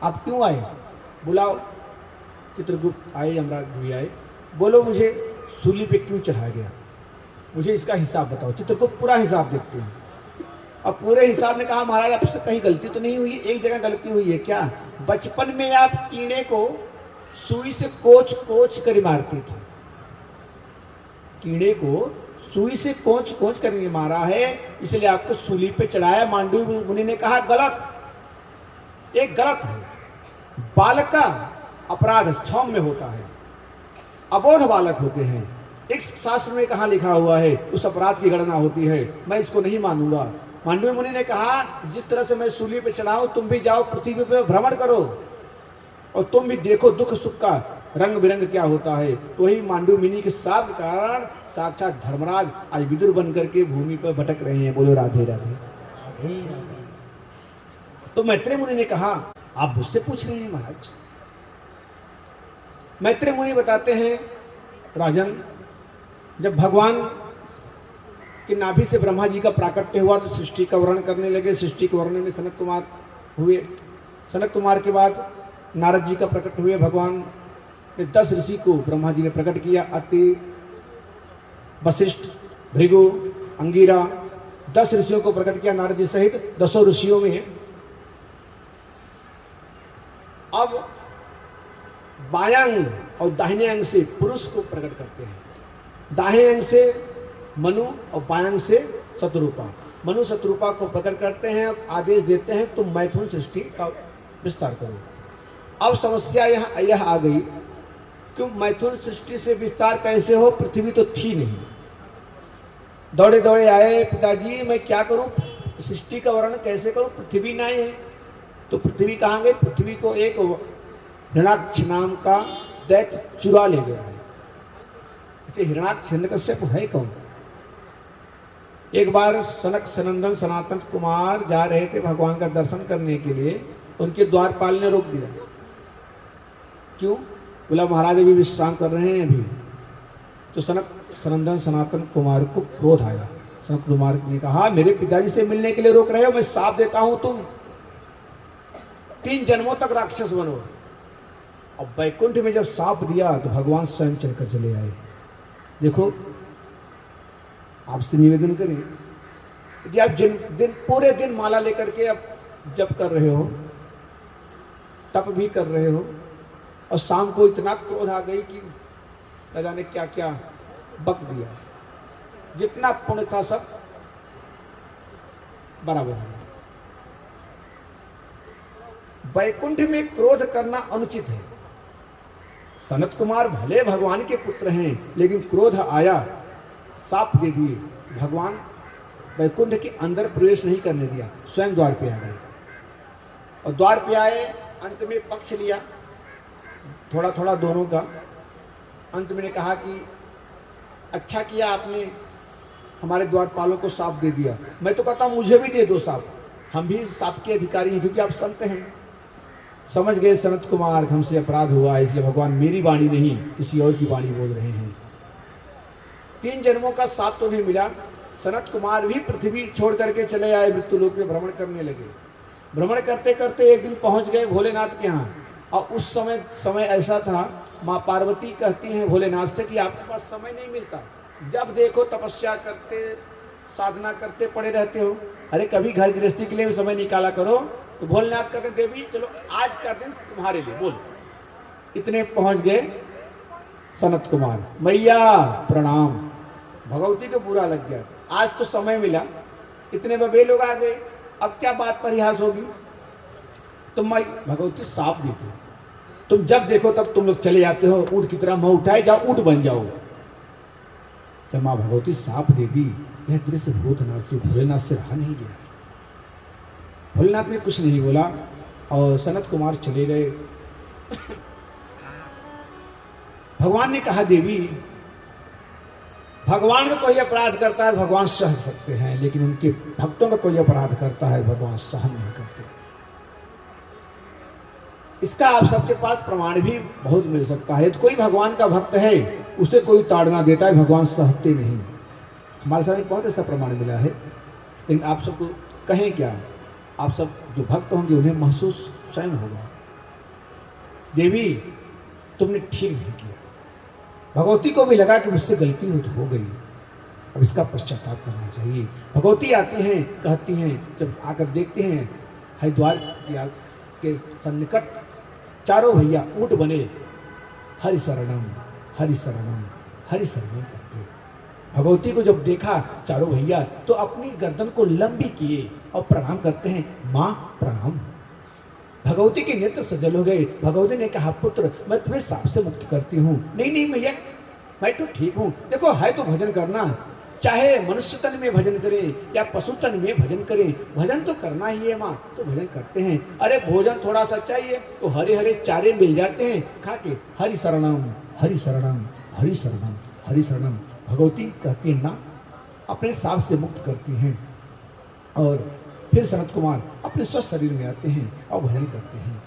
आप क्यों आए? बुलाओ। चित्रगुप्त आए, यमराज भी आए। बोलो मुझे सूली पे क्यों चढ़ाया गया, मुझे इसका हिसाब बताओ। चित्रगुप्त पूरा हिसाब देखते हैं। अब पूरे हिसाब ने कहा महाराज आपसे कहीं गलती तो नहीं हुई, एक जगह गलती हुई है। क्या? बचपन में आप कीड़े को सुई से कोच कोच कर मारते थे। कीड़े को सुई से कोच कोच कर मारा है, इसलिए आपको सूली पे चढ़ाया। मांडू मुनि ने कहा गलत, एक गलत है। बालक का अपराध क्षौम में होता है, अबोध बालक होते हैं। एक शास्त्र में कहाँ लिखा हुआ है उस अपराध की गणना होती है, मैं इसको नहीं मानूंगा। मांडू मुनि ने कहा जिस तरह से मैं सूली पे चढ़ाऊं तुम भी जाओ पृथ्वी पे भ्रमण करो और तुम भी देखो दुख सुख का रंग बिरंग क्या होता है। वही मांडू मुनि के शाप के कारण साक्षात धर्मराज आज विदुर बन करके भूमि पर भटक रहे हैं। बोलो राधे राधे। तो मैत्रेय मुनि ने कहा आप मुझसे पूछ रहे हैं महाराज? मैत्रेय मुनि बताते हैं राजन, जब भगवान कि नाभि से ब्रह्मा जी का प्राकट्य हुआ तो सृष्टि का वर्णन करने लगे। सृष्टि के वर्णन में सनत कुमार हुए। सनत कुमार के बाद नारद जी का प्रकट हुए। भगवान ने 10 ऋषि को ब्रह्मा जी ने प्रकट किया। अति, वशिष्ठ, भृगु, अंगिरा, 10 ऋषियों को प्रकट किया नारद जी सहित। 10 ऋषियों में अब बायां अंग और दाहिने अंग से पुरुष को प्रकट करते हैं। दाहिने अंग से मनु और बायांग से शत्रुपा। मनु शत्रुपा को प्रकट करते हैं और आदेश देते हैं तुम मैथुन सृष्टि का विस्तार करो। अब समस्या यह आ गई कि मैथुन सृष्टि से विस्तार कैसे हो, पृथ्वी तो थी नहीं। दौड़े दौड़े आए पिताजी मैं क्या करूं, सृष्टि का वर्णन कैसे करूं, पृथ्वी नहीं है। तो पृथ्वी कहाँ गई? पृथ्वी को एक हिरणाक्ष नाम का दैत्य चुरा ले गया है। इसे हिरणाक्ष हिरण्यकश्यप है कौन? एक बार सनक सनंदन सनातन कुमार जा रहे थे भगवान का दर्शन करने के लिए, उनके द्वारपाल ने रोक दिया। क्यों? बोला महाराज अभी विश्राम कर रहे हैं अभी। तो सनक सनंदन सनातन कुमार को क्रोध आया। सनक कुमार ने कहा मेरे पिताजी से मिलने के लिए रोक रहे हो, मैं शाप देता हूं तुम 3 जन्मों तक राक्षस बनो। अब वैकुंठ में जब शाप दिया तो भगवान स्वयं चलकर चले आए। देखो आपसे निवेदन करें कि आप जिन दिन पूरे दिन माला लेकर के अब जप कर रहे हो, तप भी कर रहे हो और शाम को इतना क्रोध आ गई कि न जाने क्या क्या बक दिया, जितना पुण्य था सब बराबर है। वैकुंठ में क्रोध करना अनुचित है। सनत कुमार भले भगवान के पुत्र हैं लेकिन क्रोध आया, साप दे दिए। भगवान वैकुंठ के अंदर प्रवेश नहीं करने दिया, स्वयं द्वार पे आ गए। और द्वार पे आए, अंत में पक्ष लिया थोड़ा थोड़ा दोनों का। अंत में ने कहा कि अच्छा किया आपने हमारे द्वारपालों को साप दे दिया। मैं तो कहता हूँ मुझे भी दे दो साप, हम भी साप के अधिकारी हैं क्योंकि आप संत हैं। समझ गए सनत कुमार हमसे अपराध हुआ है, इसलिए भगवान मेरी वाणी नहीं किसी और की वाणी बोल रहे हैं। 3 जन्मों का साप तो नहीं मिला। सनत कुमार भी पृथ्वी छोड़ करके चले आए, मृत्युलोक में भ्रमण करने लगे। भ्रमण करते करते एक दिन पहुंच गए भोलेनाथ के यहाँ। और उस समय ऐसा था, माँ पार्वती कहती हैं भोलेनाथ से कि आपके पास समय नहीं मिलता, जब देखो तपस्या करते साधना करते पड़े रहते हो, अरे कभी घर गृहस्थी के लिए भी समय निकाला करो। तो भोलेनाथ कहते देवी चलो आज का दिन तुम्हारे लिए, बोल। इतने पहुंच गए सनत कुमार, मैया प्रणाम। भगवती को बुरा लग गया, आज तो समय मिला, इतने बबे लोग आ गए, अब क्या बात परिहास होगी। तुम भगवती साफ देती, तुम जब देखो तब तुम लोग चले जाते हो, ऊँट की तरह मुंह उठाए जाओ, ऊँट बन जाओ। जब माँ भगवती साफ दे दी, यह दृश्य भूतनाथ से भोलेनाथ से रहा नहीं गया। भोलेनाथ ने कुछ नहीं बोला और सनत कुमार चले गए। भगवान ने कहा देवी भगवान का कोई अपराध करता है भगवान सह सकते हैं, लेकिन उनके भक्तों का कोई अपराध करता है भगवान सहन नहीं करते। इसका आप सबके पास प्रमाण भी बहुत मिल सकता है। तो कोई भगवान का भक्त है, उसे कोई ताड़ना देता है, भगवान सहते नहीं। हमारे सामने बहुत ऐसा प्रमाण मिला है, लेकिन आप सबको कहें क्या, आप सब जो भक्त होंगे उन्हें महसूस स्वयं होगा। देवी तुमने ठीक नहीं किया। भगवती को भी लगा कि मुझसे गलती हो गई, अब इसका पश्चाताप करना चाहिए। भगवती आती हैं, कहती हैं, जब आकर देखते हैं हरिद्वार के सन्निकट चारों भैया ऊंट बने हरि शरणम हरि शरणम हरि शरणम करते। भगवती को जब देखा चारों भैया तो अपनी गर्दन को लंबी किए और प्रणाम करते हैं, माँ प्रणाम। भगवती के नेत्र सजल हो गए। भगवती ने कहा, पुत्र मैं तुम्हें साप से मुक्त करती हूँ। नहीं नहीं मैया, मैं तो ठीक हूँ। देखो है तो भजन करना, चाहे मनुष्य तन में भजन करें या पशु तन में भजन करें, भजन तो करना ही है माँ, तो भजन करते हैं। अरे भोजन थोड़ा सा चाहिए तो हरे हरे चारे मिल जाते हैं, खा के हरि शरणम हरि शरणम हरि शरणम हरि शरणम। भगवती कहती है ना, अपने साप से मुक्त करती हैं। और फिर सनत कुमार अपने स्वस्थ शरीर में आते हैं और भजन करते हैं।